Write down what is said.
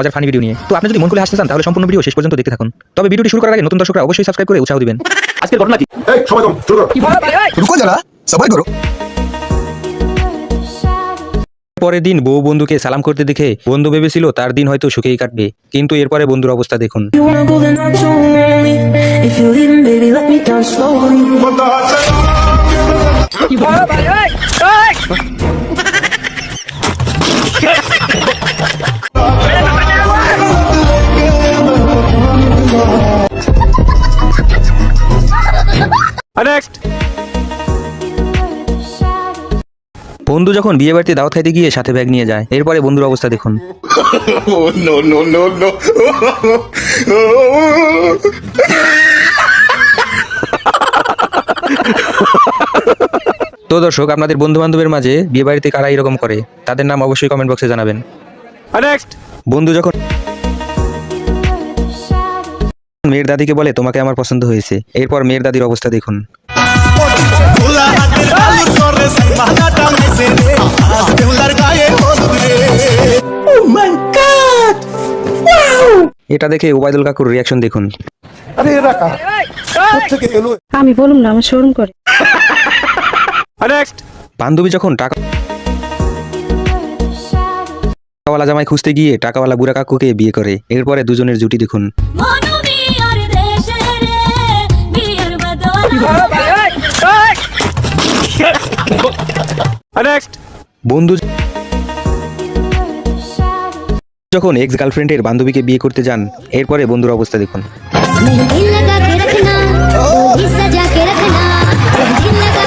মজার funny video নিয়ে। তো আপনি যদি মন খুলে হাসতে চান তাহলে সম্পূর্ণ ভিডিও শেষ পর্যন্ত দেখতে থাকুন। তবে ভিডিওটি শুরু করার আগে নতুন দর্শকরা অবশ্যই সাবস্ক্রাইব করে উৎসাহ দিবেন। আজকের ঘটনা কি? এই সবাই কম শুরু করো। रुको जरा सबर करो। পরের দিন বউ বন্ধুকে সালাম করতে দেখে বন্ধু ভেবেছিল তার দিন হয়তো সুখেই কাটবে, কিন্তু এরপরে বন্ধুর অবস্থা দেখুন। You wanna go then I'm so lonely. If you're leaving, baby, let me down slowly. Next. বন্ধু যখন বিয়ে বাড়িতে দাওয়াত খাইতে গিয়ে সাথে ব্যাগ নিয়ে যায়, এরপরে বন্ধুর অবস্থা দেখুন। Oh, no, no, no, no. তো দর্শক, আপনাদের বন্ধু বান্ধবের মাঝে বিয়ে বাড়িতে কারা এরকম করে তাদের নাম অবশ্যই কমেন্ট বক্সে জানাবেন। নেক্সট। বন্ধু যখন মেয়ের দাদিকে বলে তোমাকে আমার পছন্দ হয়েছে, এরপর মেয়ের দাদির অবস্থা দেখুন। এটা দেখে ওবায়দুল কাকুর রিয়াকশন দেখুন। আমি বলুম না, আমার শরম করে। নেক্সট। বান্ধবী যখন টাকাওয়ালা জামাই খুঁজতে গিয়ে টাকাওয়ালা বুড়া কাকুকে বিয়ে করে, এরপরে দুজনের জুটি দেখুন। নেক্সট। বন্ধু যখন এক্স গার্লফ্রেন্ডের বান্ধবীকে বিয়ে করতে যান, এরপরে বন্ধুর অবস্থা দেখুন। दिल लगा के रखना, दिल सजा के रखना, दिल लगा